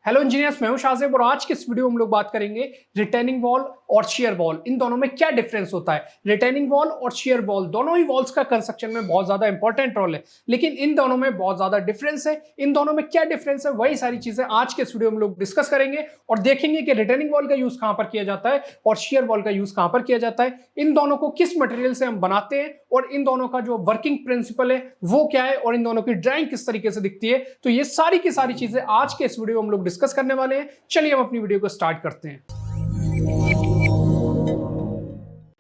Hello engineers, मैं हूं शाहजेब और आज के इस वीडियो में हम लोग बात करेंगे रिटेनिंग वॉल और शियर वॉल, इन दोनों में क्या डिफरेंस होता है। रिटेनिंग वॉल और शियर वॉल दोनों ही वॉल्स का कंस्ट्रक्शन में बहुत ज्यादा इंपॉर्टेंट रोल है, लेकिन इन दोनों में बहुत ज्यादा डिफरेंस है। इन दोनों में क्या डिफरेंस है, वही सारी चीजें आज के इस वीडियो में लोग डिस्कस करेंगे और देखेंगे कि रिटेनिंग वॉल का यूज कहां पर किया जाता है और शियर वॉल का यूज कहां पर किया जाता है, इन दोनों को किस मटेरियल से हम बनाते हैं और इन दोनों का जो वर्किंग प्रिंसिपल है वो क्या है और इन दोनों की ड्राइंग किस तरीके से दिखती है। तो ये सारी की सारी चीजें आज के इस वीडियो में हम लोग डिस्कस करने वाले हैं। चलिए हम अपनी वीडियो को स्टार्ट करते हैं।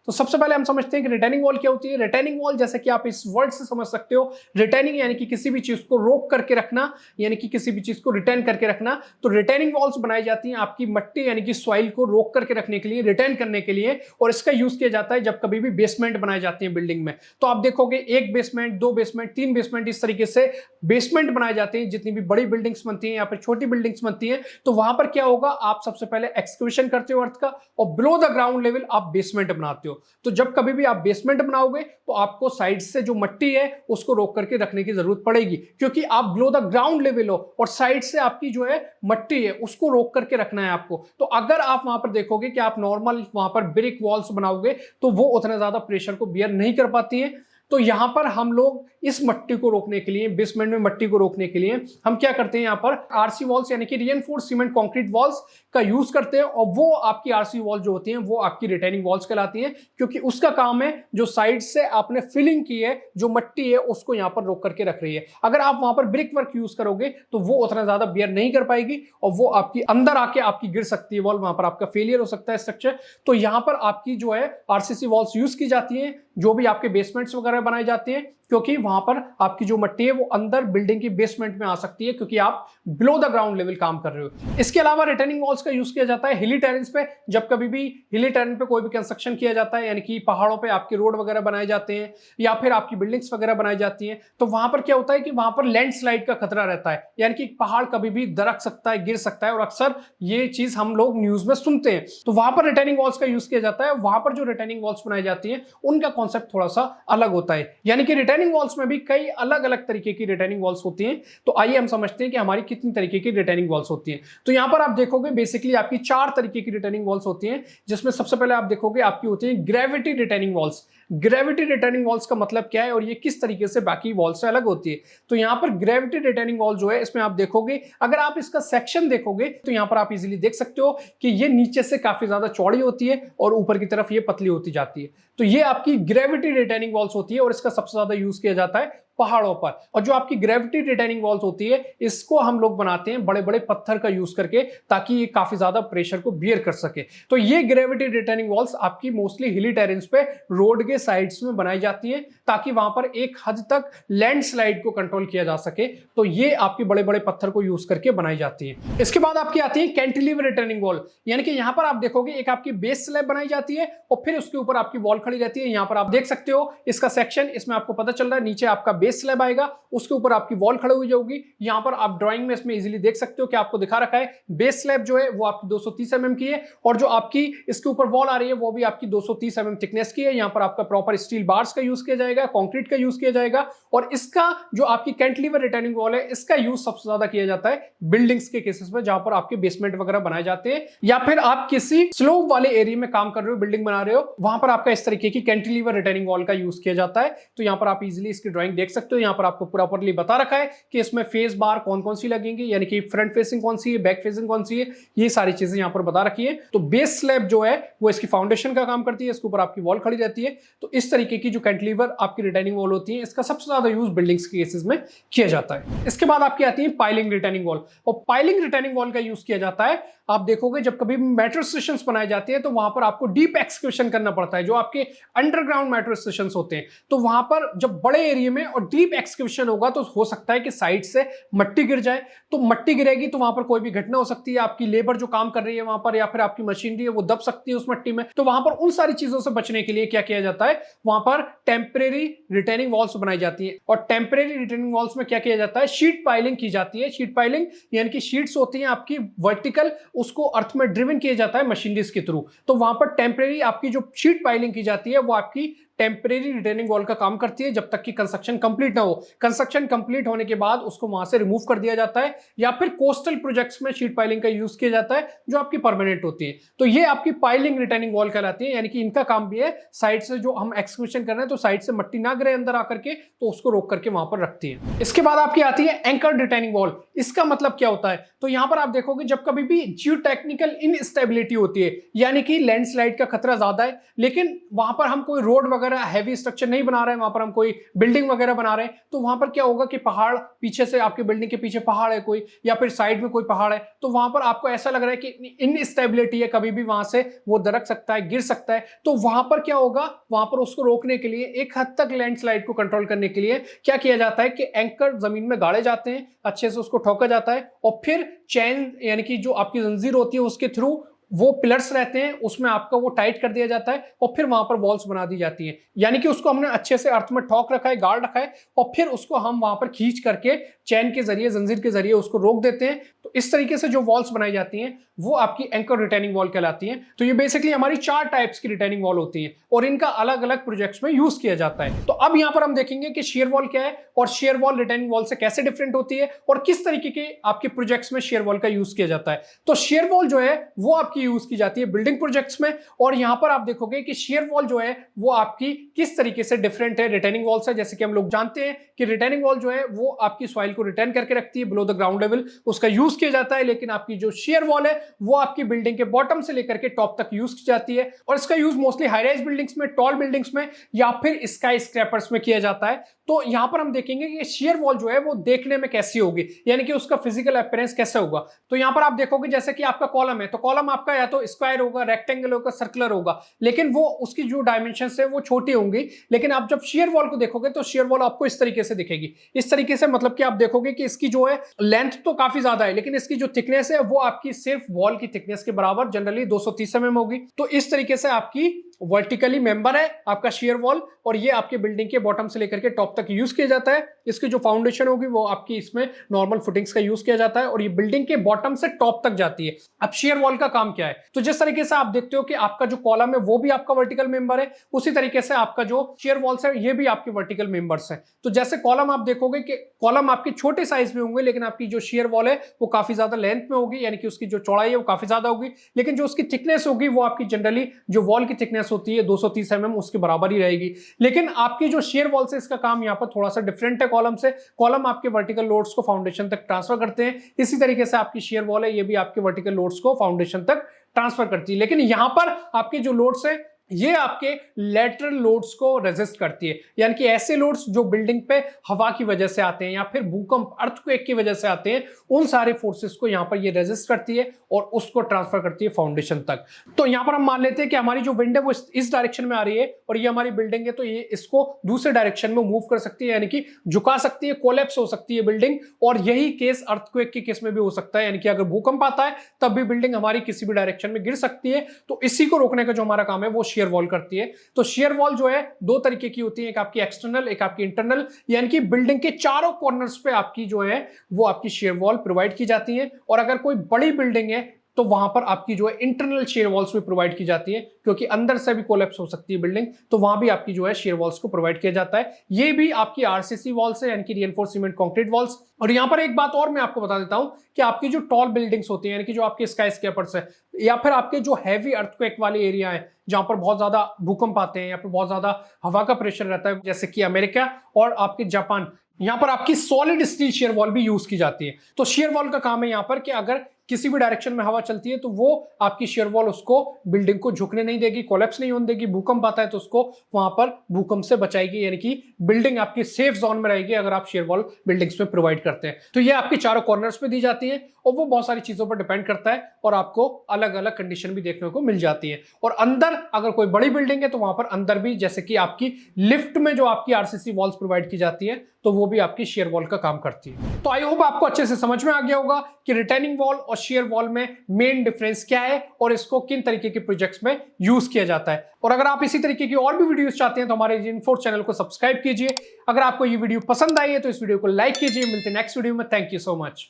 तो सबसे पहले हम समझते हैं कि रिटेनिंग वॉल क्या होती है। रिटेनिंग वॉल, जैसे कि आप इस वर्ड से समझ सकते हो, रिटेनिंग यानी कि किसी भी चीज को रोक करके रखना, यानी कि किसी भी चीज को रिटेन करके रखना। तो रिटेनिंग वॉल्स बनाई जाती हैं आपकी मट्टी यानी कि सॉइल को रोक करके रखने के लिए, रिटेन करने के लिए, और इसका यूज किया जाता है जब कभी भी बेसमेंट बनाई जाती है बिल्डिंग में। तो आप देखोगे एक बेसमेंट, दो बेसमेंट, तीन बेसमेंट, इस तरीके से बेसमेंट बनाए जाते हैं। जितनी भी बड़ी बिल्डिंग्स बनती हैं या फिर छोटी बिल्डिंग्स बनती हैं, तो वहां पर क्या होगा, आप सबसे पहले एक्सक्यूशन करते हो अर्थ का और बिलो द ग्राउंड लेवल आप बेसमेंट बनाते हो। तो जब कभी भी आप बेसमेंट बनाओगे तो आपको साइड से जो मट्टी है उसको रोक करके रखने की जरूरत पड़ेगी, क्योंकि आप बिलो द ग्राउंड लेवल हो और साइड से आपकी जो है मट्टी है उसको रोक करके रखना है आपको। तो अगर आप वहां पर देखोगे कि आप नॉर्मल वहां पर ब्रिक वॉल्स बनाओगे तो वो उतना ज्यादा प्रेशर को बियर नहीं कर पाती है। तो यहां पर हम लोग इस मट्टी को रोकने के लिए, बेसमेंट में मट्टी को रोकने के लिए हम क्या करते हैं, यहां पर आरसी वॉल्स यानी कि रीइंफोर्स्ड सीमेंट कंक्रीट वॉल्स का यूज करते हैं। और वो आपकी आरसी वॉल जो होती हैं वो आपकी रिटेनिंग वॉल्स कहलाती हैं, क्योंकि उसका काम है जो साइड से आपने फिलिंग की है, जो मट्टी है उसको यहां पर रोक करके रख रही है। अगर आप वहां पर ब्रिक वर्क यूज करोगे तो वो उतना ज्यादा बियर नहीं कर पाएगी और वो आपकी अंदर आके आपकी गिर सकती है वॉल, वहां पर आपका फेलियर हो सकता है स्ट्रक्चर। तो यहां पर आपकी जो है आरसीसी वॉल्स यूज की जाती है जो भी आपके बेसमेंट्स वगैरह बनाए जाते हैं, क्योंकि वहां पर आपकी जो मट्टी है वो अंदर बिल्डिंग की बेसमेंट में आ सकती है, क्योंकि आप बिलो द ग्राउंड लेवल काम कर रहे हो। इसके अलावा रिटेनिंग वॉल्स का यूज किया जाता है हिली टेरेन्स पे। जब कभी भी हिली टेरेन पे कोई भी कंस्ट्रक्शन किया जाता है, यानी कि पहाड़ों पे आपके रोड वगैरह बनाए जाते हैं या फिर आपकी बिल्डिंग्स वगैरह बनाई जाती हैं, तो वहां पर क्या होता है कि वहां पर लैंडस्लाइड का खतरा रहता है, यानी कि पहाड़ कभी भी दरक सकता है, गिर सकता है, और अक्सर ये चीज हम लोग न्यूज में सुनते हैं। तो वहां पर रिटेनिंग वॉल्स का यूज किया जाता है। वहां पर जो रिटेनिंग वॉल्स बनाई जाती है उनका कॉन्सेप्ट थोड़ा सा अलग होता है, यानी कि रिटेनिंग वॉल्स में भी कई अलग अलग तरीके की रिटेनिंग वॉल्स होती हैं। तो आइए हम समझते हैं कि हमारी कितनी तरीके की रिटेनिंग वॉल्स होती हैं। तो यहां पर आप देखोगे बेसिकली आपकी 4 तरीके की रिटेनिंग वॉल्स होती हैं, जिसमें सबसे पहले आप देखोगे आपकी होती है gravity retaining walls. Gravity retaining walls का मतलब क्या है और ये किस तरीके से बाकी वॉल से अलग होती है। तो यहां पर ग्रेविटी रिटेनिंग वॉल जो है, इसमें आप देखोगे, अगर आप इसका सेक्शन देखोगे तो यहां पर आप इजीली देख सकते हो कि ये नीचे से काफी ज्यादा चौड़ी होती है और ऊपर की तरफ ये पतली होती जाती है। तो ये आपकी ग्रेविटी रिटेनिंग वॉल्स होती है और इसका सबसे ज्यादा यूज किया जाता है पहाड़ों पर। और जो आपकी ग्रेविटी रिटेनिंग वॉल्स होती है इसको हम लोग बनाते हैं बड़े बड़े पत्थर का यूज करके, ताकि ये काफी ज्यादा प्रेशर को बियर कर सके। तो ये ग्रेविटी रिटेनिंग वॉल्स आपकी मोस्टली हिली टेरेन्स पे रोड के साइड्स में बनाई जाती है, ताकि वहां पर एक हद तक लैंडस्लाइड को कंट्रोल किया जा सके। तो ये आपके बड़े बड़े पत्थर को यूज करके बनाई जाती है। इसके बाद आपकी आती है कैंटिलीवर रिटेनिंग वॉल, यानी कि यहां पर आप देखोगे एक आपकी बेस स्लैब बनाई जाती है और फिर उसके ऊपर आपकी वॉल खड़ी रहती है। यहां पर आप देख सकते हो इसका सेक्शन, इसमें आपको पता चल रहा है नीचे आपका बेस स्लैब आएगा, उसके ऊपर आपकी वॉल खड़ी हुई जाएगी। यहां पर आप ड्राइंग में इसमें इजीली देख सकते हो कि आपको दिखा रखा है बेस स्लैब जो है वो आपकी 230 mm की है और जो आपकी इसके ऊपर वॉल आ रही है वो भी आपकी 230 mm थिकनेस की है। यहां पर आपका प्रॉपर स्टील बार्स का यूज किया जाएगा, कंक्रीट का यूज किया जाएगा। और इसका जो आपकी कैंटिलीवर रिटेनिंग वॉल है इसका यूज सबसे ज्यादा किया जाता है बिल्डिंग्स के केसेस में, जहां पर आपके बेसमेंट वगैरह बनाए जाते हैं या फिर आप किसी स्लोप वाले एरिया में काम कर रहे हो, बिल्डिंग बना रहे हो, वहां पर आपका इस तरीके की कैंटिलीवर रिटेनिंग वॉल का यूज किया जाता है। तो यहां पर आप इजीली इसकी ड्राइंग देख सकते हो। यहां पर आपको प्रॉपर्ली बता रखा है कि इसमें फेस बार कौन कौन सी लगेंगी, यानी कि फ्रंट फेसिंग कौन सी है, बैक फेसिंग कौन सी है, ये सारी चीजें यहां पर बता रखी है। तो बेस स्लैब जो है वो इसकी फाउंडेशन का काम करती है, इसके ऊपर आपकी वॉल खड़ी रहती है। तो इस तरीके की जो कैंटिलीवर आपकी रिटेनिंग वॉल होती है इसका सबसे ज्यादा यूज बिल्डिंग्स के केसेस में किया जाता है। इसके बाद आपकी आती है पाइलिंग रिटेनिंग वॉल, और पाइलिंग रिटेनिंग वॉल का यूज किया जाता है, आप देखोगे जब कभी मेट्रो स्टेशंस बनाए जाते हैं तो वहां पर आपको डीप एक्सक्यूशन करना पड़ता है, जो आपके अंडरग्राउंड मेट्रो स्टेशंस होते हैं। तो वहां पर जब बड़े एरिया में और डीप एक्सक्यूशन होगा तो हो सकता है कि साइड से मट्टी गिर जाए। तो मट्टी गिरेगी तो वहां पर कोई भी घटना हो सकती है, आपकी लेबर जो काम कर रही है वहां पर या फिर आपकी मशीनरी है वो दब सकती है उस मट्टी में। तो वहां पर उन सारी चीजों से बचने के लिए क्या किया जाता है, वहां पर टेम्परेरी रिटेनिंग वॉल्स बनाई जाती है। और टेम्परेरी रिटेनिंग वॉल्स में क्या किया जाता है, शीट पाइलिंग की जाती है। शीट पाइलिंग यानी कि शीट्स होती हैं आपकी वर्टिकल, उसको अर्थ में ड्रिवन किया जाता है मशीनरीज के थ्रू। तो वहां पर टेम्परेरी आपकी जो शीट पाइलिंग की जाती है वो आपकी टेम्परेरी रिटेनिंग वॉल का काम करती है जब तक कि कंस्ट्रक्शन कंप्लीट ना हो। कंस्ट्रक्शन कंप्लीट होने के बाद उसको वहां से रिमूव कर दिया जाता है, या फिर कोस्टल प्रोजेक्ट्स में शीट पाइलिंग का यूज किया जाता है जो आपकी परमानेंट होती है। तो ये आपकी पाइलिंग रिटेनिंग वॉल कहलाती है, यानी कि इनका काम भी है साइड से जो हम एक्सक्यूशन कर रहे हैं तो साइड से मट्टी ना गिरे अंदर आकर के, तो उसको रोक करके वहां पर रखती है। इसके बाद आपकी आती है एंकर्ड रिटेनिंग वॉल। इसका मतलब क्या होता है, तो यहां पर आप देखोगे जब कभी भी जियोटेक्निकल इनस्टेबिलिटी होती है, यानी कि लैंडस्लाइड का खतरा ज्यादा है, लेकिन वहां पर हम कोई रोड वगैरह हैवी स्ट्रक्चर नहीं बना रहे हैं, वहां पर हम कोई बिल्डिंग वगैरह बना रहे हैं, तो वहां पर क्या होगा कि पहाड़ पीछे से, आपके बिल्डिंग के पीछे पहाड़ है कोई, या फिर साइड में कोई पहाड़ है, तो वहां पर आपको ऐसा लग रहा है कि इनस्टेबिलिटी है, कभी भी वहां से वो दरक सकता है, गिर सकता है। तो वहां पर क्या होगा, वहां पर उसको रोकने के लिए, एक हद तक लैंडस्लाइड को कंट्रोल करने के लिए क्या किया जाता है कि एंकर जमीन में गाड़े जाते हैं, अच्छे से उसको ठोका जाता है, और फिर चैन यानी कि जो आपकी जंजीर होती है उसके थ्रू वो पिलर्स रहते हैं, उसमें आपका वो टाइट कर दिया जाता है, और फिर वहां पर वॉल्स बना दी जाती है। यानी कि उसको हमने अच्छे से अर्थ में ठोक रखा है, गाड़ रखा है, और फिर उसको हम वहां पर खींच करके चैन के जरिए, जंजीर के जरिए उसको रोक देते हैं। तो इस तरीके से जो वॉल्स बनाई जाती हैं वो आपकी एंकर रिटेनिंग वॉल कहलाती हैं। तो ये बेसिकली हमारी 4 टाइप्स की रिटेनिंग वॉल होती है, और इनका अलग अलग प्रोजेक्ट्स में यूज किया जाता है। तो अब यहां पर हम देखेंगे कि शेयर वॉल क्या है, और शेयर वॉल रिटेनिंग वॉल से कैसे डिफरेंट होती है, और किस तरीके के आपके प्रोजेक्ट्स में शेयर वॉल का यूज किया जाता है। तो शेयर वॉल जो है वो आपकी यूज की जाती है बिल्डिंग प्रोजेक्ट्स में, और यहां पर आप देखोगे कि शेयर वॉल जो है वो आपकी किस तरीके से डिफरेंट है रिटेनिंग वॉल से। जैसे कि हम लोग जानते हैं कि रिटेनिंग वॉल जो है वो आपकी सॉइल को रिटेन करके रखती है बिलो द ग्राउंड लेवल, उसका यूज किया जाता है। लेकिन आपकी जो शेयर वॉल है वो आपकी बिल्डिंग के बॉटम से लेकर के टॉप तक यूज की जाती है, और इसका use mostly high rise buildings में, टॉल बिल्डिंग्स में, या फिर स्काई स्क्रैपर्स में किया जाता है। तो यहां पर हम देखेंगे कि शेयर वॉल जो है वो देखने में कैसी होगी, यानी कि उसका फिजिकल अपीयरेंस कैसा होगा। तो यहां पर आप देखोगे जैसे कि आपका कॉलम है, तो कॉलम आपका या तो स्क्वायर होगा, रेक्टेंगल होगा, सर्कुलर होगा, लेकिन वो उसकी जो डायमेंशंस है वो छोटी होंगी। लेकिन आप जब शेयर वॉल को देखोगे तो शेयर वॉल आपको इस तरीके से दिखेगी। इस तरीके से मतलब कि आप देखोगे कि इसकी जो है लेंथ तो काफी ज्यादा है, लेकिन इसकी जो थिकनेस है वो आपकी सिर्फ वॉल की थिकनेस के बराबर जनरली 230 mm होगी। तो इस तरीके से आपकी वर्टिकली मेंबर है आपका शेयर वॉल, और ये आपके बिल्डिंग के बॉटम से लेकर के टॉप तक यूज किया जाता है। इसकी जो फाउंडेशन होगी वो आपकी इसमें नॉर्मल फुटिंग्स का यूज किया जाता है, और ये बिल्डिंग के बॉटम से टॉप तक जाती है। अब शेयर वॉल का काम क्या है, तो जिस तरीके से आप देखते हो कि आपका जो कॉलम है वो भी आपका वर्टिकल मेंबर है, उसी तरीके से आपका जो शेयर वॉल्स है ये भी आपके वर्टिकल मेंबर्स है। तो जैसे कॉलम आप देखोगे कि कॉलम आपके छोटे साइज में होंगे, लेकिन आपकी जो शेयर वॉल है वो काफी ज्यादा लेंथ में होगी, यानी कि उसकी जो चौड़ाई है वो काफी ज्यादा होगी, लेकिन जो उसकी थिकनेस होगी वो आपकी जनरली जो वॉल की थिकनेस होती है 230 mm उसके बराबर ही रहेगी। लेकिन आपकी जो शेयर वॉल से इसका काम यहाँ पर थोड़ा सा डिफरेंट है कॉलम से। कॉलम आपके वर्टिकल लोड्स को फाउंडेशन तक ट्रांसफर करते हैं, इसी तरीके से आपकी शेयर वॉल है ये भी आपके वर्टिकल लोड्स को फाउंडेशन तक ट्रांसफर करती है। लेकिन यहां पर आपके जो लोड्स है ये आपके लेटरल लोड्स को रेजिस्ट करती है, यानी कि ऐसे लोड्स जो बिल्डिंग पे हवा की वजह से आते हैं या फिर भूकंप, अर्थक्वेक की वजह से आते हैं, उन सारे फोर्सेस को यहां पर ये रेजिस्ट करती है और उसको ट्रांसफर करती है फाउंडेशन तक। तो यहां पर हम मान लेते हैं कि हमारी जो विंड है वो इस डायरेक्शन में आ रही है, और ये हमारी बिल्डिंग है, तो ये इसको दूसरे डायरेक्शन में मूव कर सकती है, यानी कि झुका सकती है, कोलैप्स हो सकती है बिल्डिंग। और यही केस अर्थक्वेक के केस में भी हो सकता है, यानी कि अगर भूकंप आता है तब भी बिल्डिंग हमारी किसी भी डायरेक्शन में गिर सकती है। तो इसी को रोकने का जो हमारा काम है वो शेयर वॉल करती है। तो शेयर वॉल जो है 2 तरीके की होती है, एक आपकी एक्सटर्नल, एक आपकी इंटरनल, यानी कि बिल्डिंग के चारों कॉर्नर्स पे आपकी जो है वो आपकी शेयर वॉल प्रोवाइड की जाती है। और अगर कोई बड़ी बिल्डिंग है तो वहां पर आपकी जो है इंटरनल शेयर वॉल्स भी प्रोवाइड की जाती है, क्योंकि अंदर से भी कोलैप्स हो सकती है बिल्डिंग, तो वहां भी आपकी जो है शेयर वॉल्स को प्रोवाइड किया जाता है। ये भी आपकी आरसीसी वॉल्स है, यानी कि रिइंफोर्स्ड सीमेंट कंक्रीट वॉल्स। और यहां पर एक बात और मैं आपको बता देता हूं कि आपकी जो टॉल बिल्डिंग्स होती है, यानी कि जो आपके स्काई स्केपर्स है, या फिर आपके जो हैवी अर्थक्वेक वाले एरिया है जहां पर बहुत ज्यादा भूकंप आते हैं या फिर बहुत ज्यादा हवा का प्रेशर रहता है, जैसे कि अमेरिका और आपके जापान, यहां पर आपकी सॉलिड स्टील शेयर वॉल भी यूज की जाती है। तो शेयर वॉल का काम है यहां पर कि अगर किसी भी डायरेक्शन में हवा चलती है तो वो आपकी शेयर वॉल उसको बिल्डिंग को झुकने नहीं देगी, कोलैप्स नहीं होने देगी। भूकंप आता है तो उसको वहां पर भूकंप से बचाएगी, यानी कि बिल्डिंग आपकी सेफ जोन में रहेगी अगर आप शेयर वॉल बिल्डिंग्स में प्रोवाइड करते हैं। तो ये आपके चारों कॉर्नर्स पे दी जाती है, और वो बहुत सारी चीजों पर डिपेंड करता है, और आपको अलग अलग कंडीशन भी देखने को मिल जाती है। और अंदर अगर कोई बड़ी बिल्डिंग है तो वहां पर अंदर भी, जैसे कि आपकी लिफ्ट में जो आपकी आरसीसी वॉल्स प्रोवाइड की जाती है, तो वो भी आपकी शेयर वॉल का काम करती है। तो आई होप आपको अच्छे से समझ में आ गया होगा कि रिटेनिंग वॉल और शेयर वॉल में मेन डिफरेंस क्या है और इसको किन तरीके के प्रोजेक्ट्स में यूज किया जाता है। और अगर आप इसी तरीके की और भी वीडियोस चाहते हैं तो हमारे रिइंफोर्स चैनल को सब्सक्राइब कीजिए। अगर आपको ये वीडियो पसंद आई है तो इस वीडियो को लाइक कीजिए। मिलते हैं नेक्स्ट वीडियो में। Thank you so much.